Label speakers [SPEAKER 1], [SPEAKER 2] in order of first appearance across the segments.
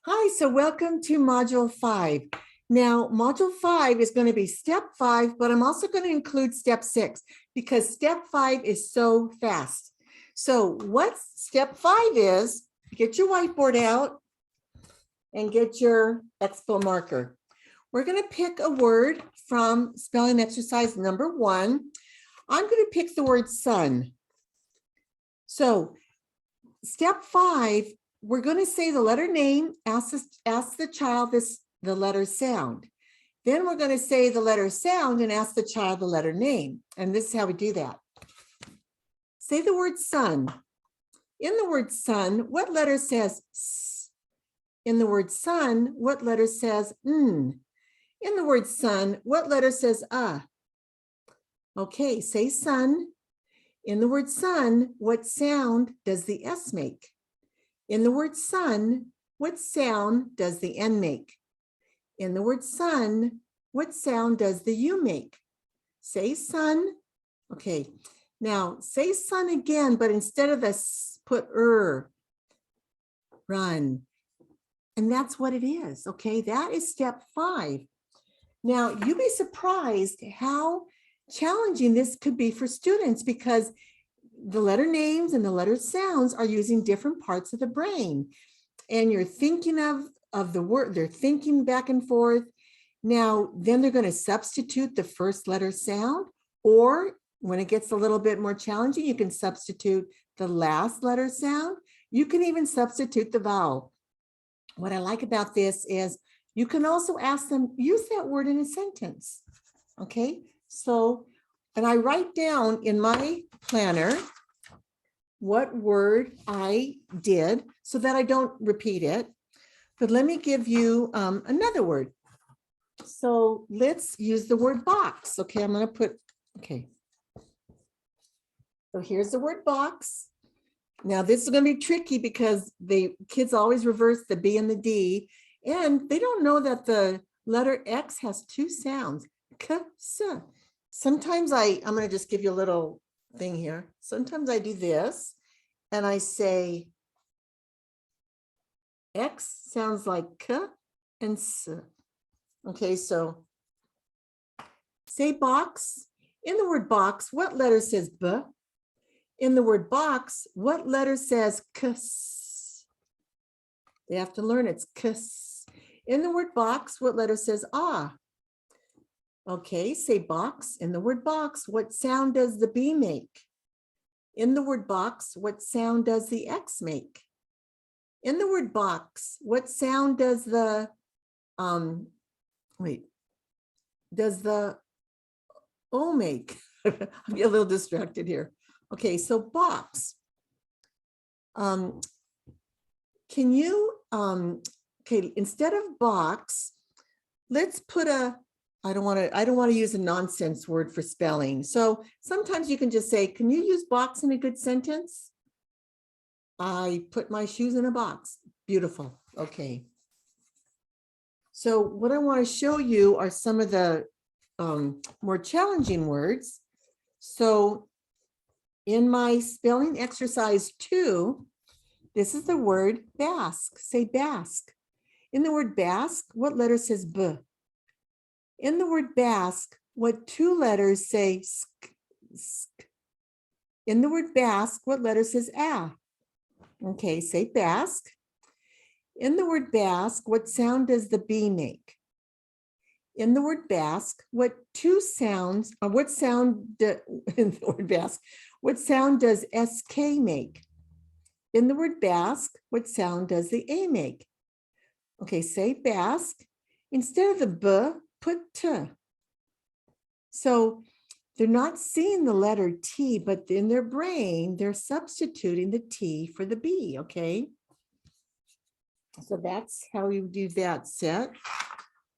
[SPEAKER 1] Hi, so welcome to Module 5. Now, Module 5 is going to be Step 5, but I'm also going to include Step 6 because Step 5 is so fast. So what Step 5 is, get your whiteboard out and get your expo marker. We're going to pick a word from spelling exercise number 1. I'm going to pick the word sun. So Step 5, we're going to say the letter name, ask the child the letter sound. Then we're going to say the letter sound and ask the child the letter name. And this is how we do that. Say the word sun. In the word sun, what letter says S? In the word sun, what letter says N? In the word sun, what letter says Okay, say sun. In the word sun, what sound does the S make? In the word sun, what sound does the N make? In the word sun, what sound does the U make? Say sun. Okay, now say sun again, but instead of the S, put run. And that's what it is, okay? That is Step 5. Now, you'd be surprised how challenging this could be for students because the letter names and the letter sounds are using different parts of the brain. And you're thinking of the word, they're thinking back and forth. Now, then they're going to substitute the first letter sound, or when it gets a little bit more challenging, you can substitute the last letter sound. You can even substitute the vowel. What I like about this is you can also ask them, use that word in a sentence. Okay, so, and I write down in my planner what word I did so that I don't repeat it. But let me give you another word. So let's use the word box. Okay, I'm going to put, okay. So here's the word box. Now this is going to be tricky because kids always reverse the B and the D, and they don't know that the letter X has two sounds. K, S. Sometimes I'm going to just give you a little thing here. Sometimes I do this and I say X sounds like K and S. Okay, so say box. In the word box, what letter says B? In the word box, what letter says K-S? They have to learn it's K-S. In the word box, what letter says ah? Okay, say box. In the word box, what sound does the B make? In the word box, what sound does the X make? In the word box, what sound does the, does the O make? I'm a little distracted here. Okay, so box. Can you, okay, instead of box, let's put I don't want to use a nonsense word for spelling. So sometimes you can just say, can you use box in a good sentence? I put my shoes in a box. Beautiful. Okay. So what I want to show you are some of the more challenging words. So in my spelling exercise 2, this is the word Basque. Say Basque. In the word Basque, what letter says B? In the word Basque, what two letters say sk, sk? In the word Basque, what letter says A? Okay, say Basque. In the word Basque, what sound does the B make? In the word Basque, what two sounds, or what sound in the word Basque, what sound does SK make? In the word Basque, what sound does the A make? Okay, say Basque. Instead of the B, put T. So they're not seeing the letter T, but in their brain, they're substituting the T for the B, okay? So that's how you do that set.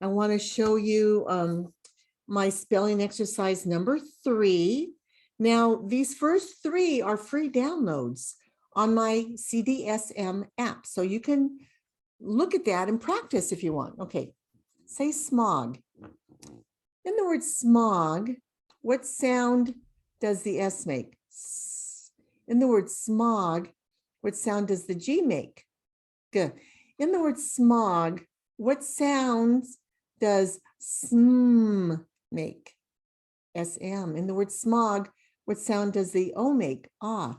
[SPEAKER 1] I want to show you my spelling exercise number 3. Now, these first 3 are free downloads on my CDSM app. So you can look at that and practice if you want. Okay, say smog. In the word smog, what sound does the S make? In the word smog, what sound does the G make? Good. In the word smog, what sounds does sm make? SM. In the word smog, what sound does the O make? Ah.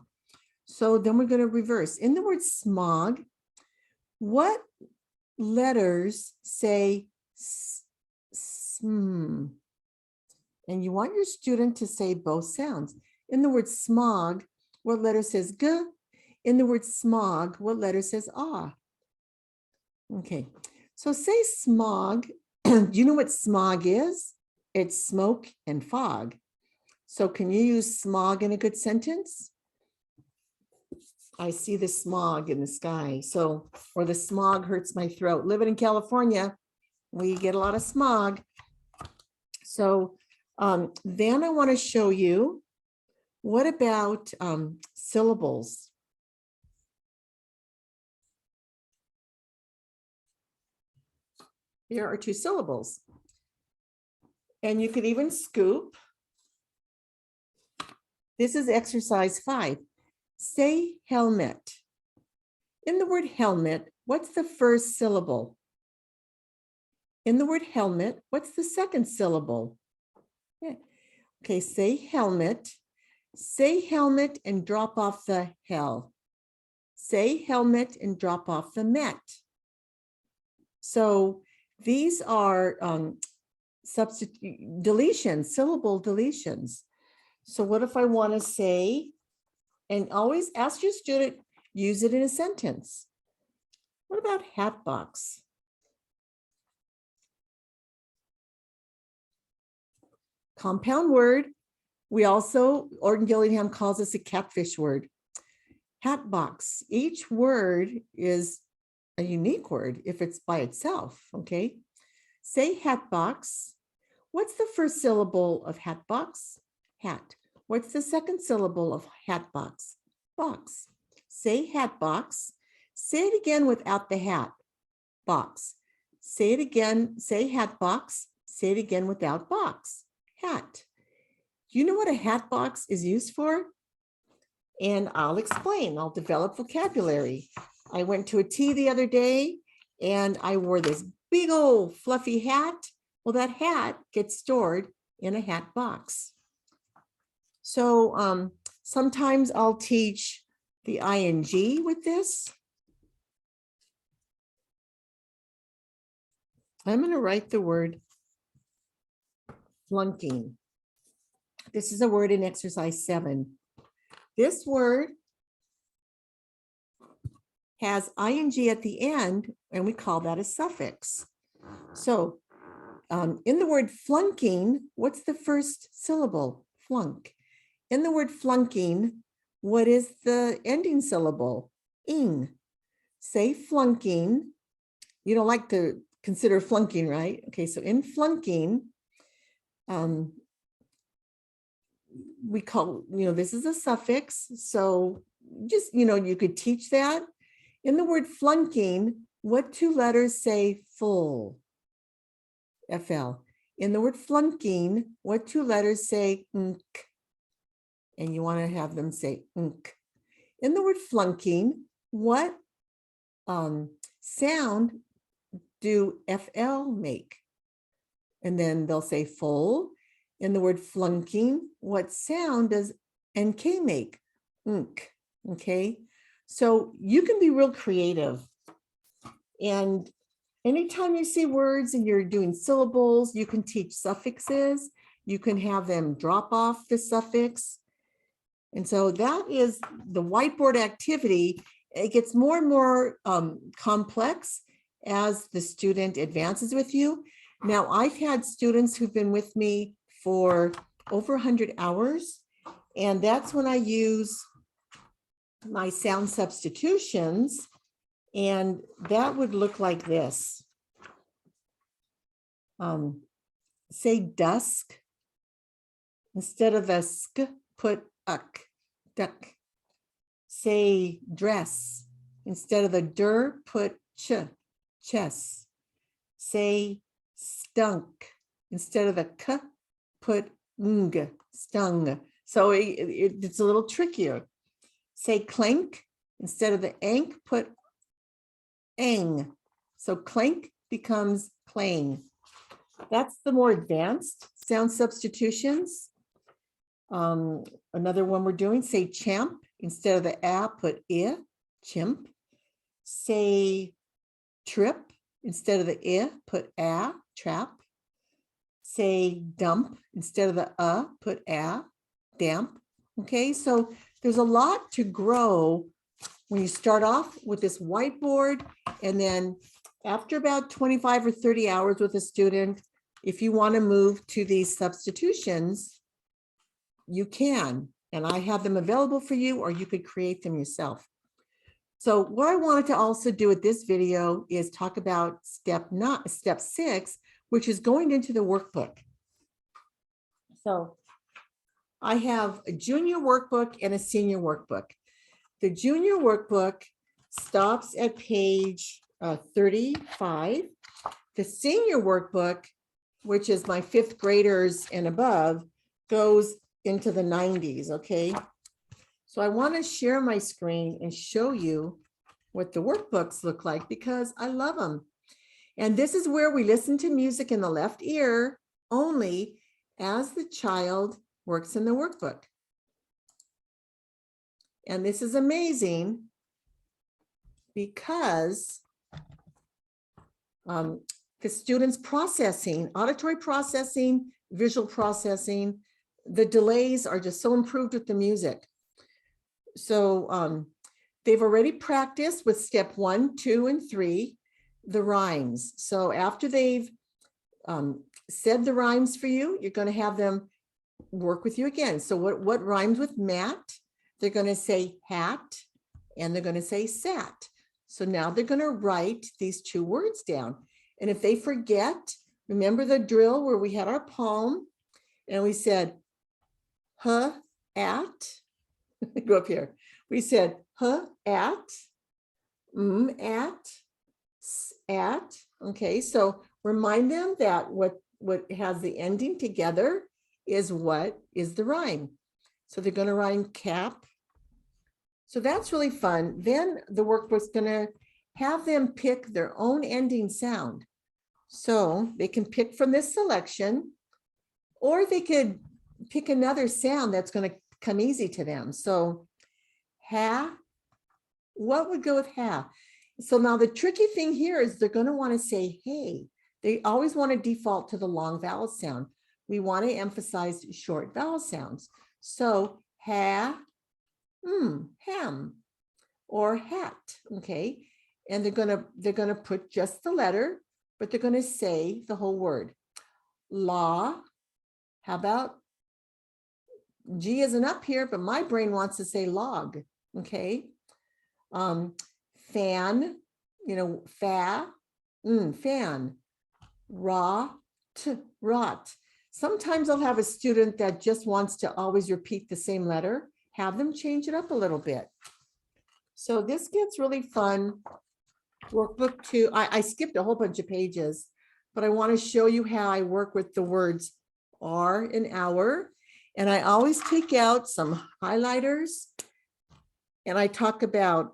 [SPEAKER 1] So then we're going to reverse. In the word smog, what letters say sm? And you want your student to say both sounds. In the word smog, what letter says g? In the word smog, what letter says ah? Okay, so say smog. Do you know what smog is? It's smoke and fog. So can you use smog in a good sentence? I see the smog in the sky. So, or the smog hurts my throat. Living in California, we get a lot of smog. So then I want to show you, what about syllables? Here are two syllables. And you could even scoop. This is exercise 5. Say helmet. In the word helmet, what's the first syllable? In the word helmet, what's the second syllable? Yeah. Okay, say helmet. Say helmet and drop off the hell. Say helmet and drop off the met. So these are deletions, syllable deletions. So what if I want to say, and always ask your student, use it in a sentence. What about hat box? Compound word. We also, Orton Gillingham calls this a catfish word. Hat box. Each word is a unique word if it's by itself, okay? Say hat box. What's the first syllable of hat box? Hat. What's the second syllable of hat box? Box. Say hat box. Say it again without the hat. Box. Say it again. Say hat box. Say it again without box. Hat. Do you know what a hat box is used for? And I'll explain. I'll develop vocabulary. I went to a tea the other day and I wore this big old fluffy hat. Well, that hat gets stored in a hat box. So sometimes I'll teach the ing with this. I'm going to write the word flunking. This is a word in exercise 7. This word has ing at the end, and we call that a suffix. So in the word flunking, what's the first syllable? Flunk. In the word flunking, what is the ending syllable? Ing. Say flunking. You don't like to consider flunking, right? Okay, so in flunking, we call, this is a suffix. So just, you could teach that. In the word flunking, what two letters say full? FL. In the word flunking, what two letters say nk? And you want to have them say nk. In the word flunking, what sound do FL make? And then they'll say full. In the word flunking, what sound does NK make? Nk. Okay. So you can be real creative. And anytime you see words and you're doing syllables, you can teach suffixes. You can have them drop off the suffix. And so that is the whiteboard activity. It gets more and more complex as the student advances with you. Now, I've had students who've been with me for over 100 hours, and that's when I use my sound substitutions, and that would look like this. Say dusk. Instead of the sk, put uck, duck. Say dress. Instead of the der, put ch, chess. Say stunk. Instead of the k, put ng, stung. So it's a little trickier. Say clink. Instead of the ank, put ang. So clank becomes clang. That's the more advanced sound substitutions. Another one we're doing, say champ, instead of the a, put I, chimp. Say trip, instead of the I, put a, trap. Say dump, instead of the put a, damp. Okay, so there's a lot to grow when you start off with this whiteboard, and then after about 25 or 30 hours with a student, if you want to move to these substitutions, you can, and I have them available for you, or you could create them yourself. So what I wanted to also do with this video is talk about step 6, which is going into the workbook. So I have a junior workbook and a senior workbook. The junior workbook stops at page 35. The senior workbook, which is my 5th graders and above, goes into the 90s, okay? So I want to share my screen and show you what the workbooks look like because I love them. And this is where we listen to music in the left ear only as the child works in the workbook. And this is amazing because the students processing, auditory processing, visual processing, the delays are just so improved with the music. So they've already practiced with step 1, 2, and 3, the rhymes. So after they've said the rhymes for you, you're going to have them work with you again. So what rhymes with mat? They're going to say hat, and they're going to say sat. So now they're going to write these 2 words down. And if they forget, remember the drill where we had our palm and we said, huh, at, go up here. We said, huh, at, at. Okay, so remind them that what has the ending together is what is the rhyme. So they're going to rhyme cap. So that's really fun. Then the workbook's going to have them pick their own ending sound. So they can pick from this selection, or they could pick another sound that's going to come easy to them. So ha, what would go with ha? So now the tricky thing here is they're going to want to say hey. They always want to default to the long vowel sound. We want to emphasize short vowel sounds. So ha, ham, or hat. Okay, and they're gonna put just the letter, but they're gonna say the whole word. Law. How about G isn't up here, but my brain wants to say log. Okay. Fan. You know, fa. Fan. Rot. Sometimes I'll have a student that just wants to always repeat the same letter. Have them change it up a little bit. So this gets really fun. Workbook 2, I skipped a whole bunch of pages, but I want to show you how I work with the words are and hour. And I always take out some highlighters and I talk about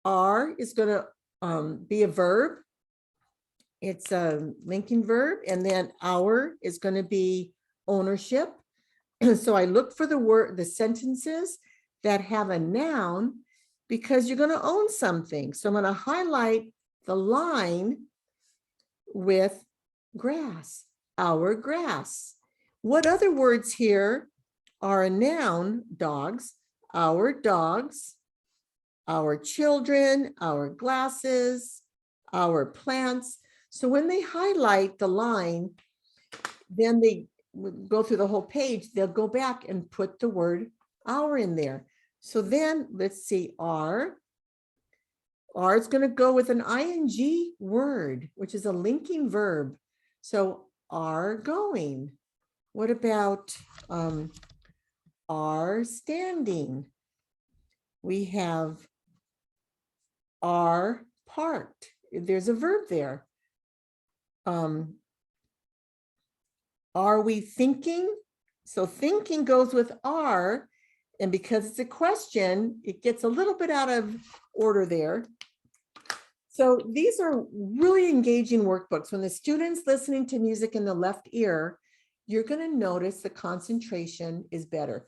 [SPEAKER 1] are is going to be a verb. It's a linking verb, and then hour is going to be ownership. So I look for the sentences that have a noun because you're going to own something. So I'm going to highlight the line with grass, our grass. What other words here are a noun? Dogs, our children, our glasses, our plants. So when they highlight the line, then they go through the whole page, they'll go back and put the word our in there. So then let's see, are is going to go with an ing word, which is a linking verb. So are going. What about are standing? We have are parked. There's a verb there. Are we thinking? So thinking goes with are, and because it's a question, it gets a little bit out of order there. So these are really engaging workbooks. When the student's listening to music in the left ear, you're going to notice the concentration is better.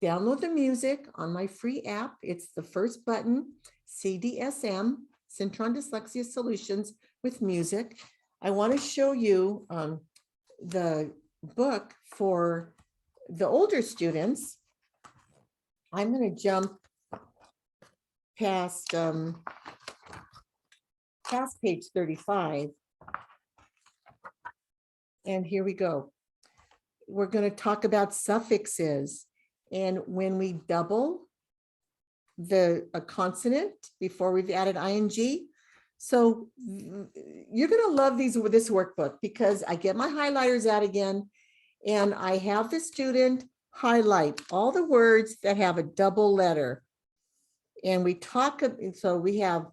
[SPEAKER 1] Download the music on my free app. It's the first button, CDSM, Cintron Dyslexia Solutions with Music. I want to show you the book for the older students. I'm going to jump past page 35. And here we go. We're going to talk about suffixes. And when we double a consonant before we've added ing. So you're going to love this workbook because I get my highlighters out again and I have the student highlight all the words that have a double letter. And we talk, so we have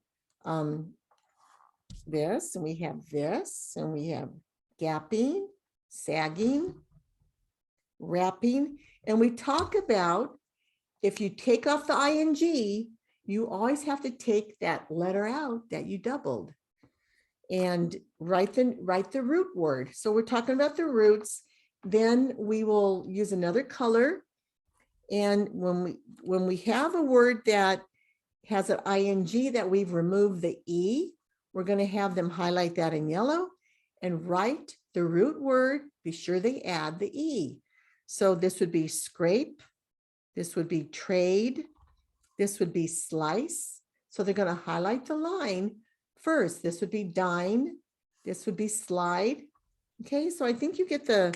[SPEAKER 1] this, and we have this, and we have gapping, sagging, wrapping. And we talk about if you take off the ing, you always have to take that letter out that you doubled and write the root word. So we're talking about the roots. Then we will use another color. And when we have a word that has an ing that we've removed the E, we're going to have them highlight that in yellow and write the root word. Be sure they add the E. So this would be scrape. This would be trade. This would be slice. So they're going to highlight the line first. This would be dine. This would be slide. Okay, so I think you get the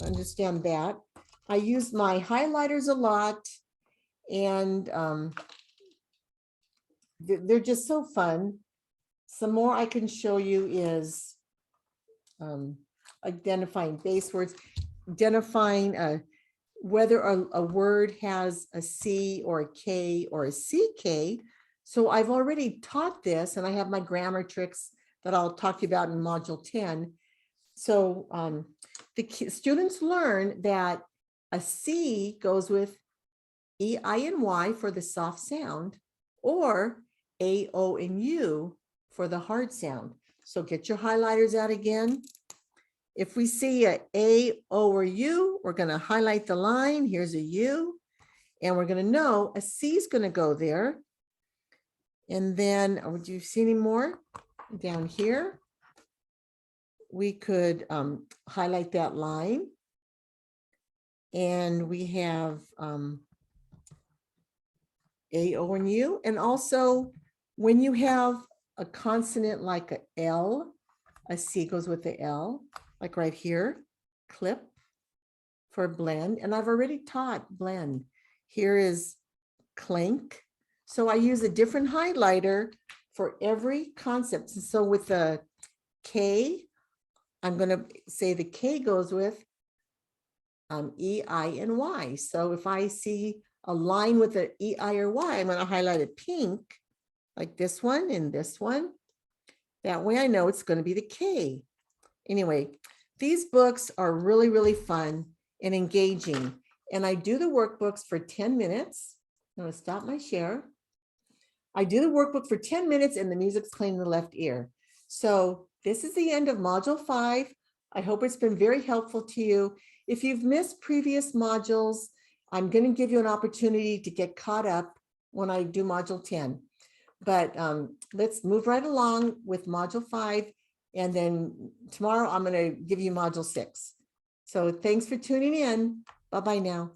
[SPEAKER 1] understand that. I use my highlighters a lot, and they're just so fun. Some more I can show you is identifying base words, identifying whether a word has a C or a K or a CK. So I've already taught this, and I have my grammar tricks that I'll talk to you about in Module 10. So the students learn that a C goes with E, I, and Y for the soft sound, or A, O, and U for the hard sound. So get your highlighters out again. If we see a, O, or U, we're going to highlight the line. Here's a U, and we're going to know a C is going to go there. And then, would you see any more down here? We could highlight that line. And we have A, O, and U. And also, when you have a consonant like a L, a C goes with the L. Like right here, clip for blend. And I've already taught blend. Here is clink. So I use a different highlighter for every concept. So with the K, I'm going to say the K goes with E, I, and Y. So if I see a line with an E, I, or Y, I'm going to highlight it pink, like this one and this one. That way I know it's going to be the K. Anyway, these books are really, really fun and engaging. And I do the workbooks for 10 minutes. I'm going to stop my share. I do the workbook for 10 minutes and the music's playing in the left ear. So this is the end of Module 5. I hope it's been very helpful to you. If you've missed previous modules, I'm going to give you an opportunity to get caught up when I do Module 10. But let's move right along with Module 5. And then tomorrow I'm going to give you Module 6. So thanks for tuning in. Bye-bye now.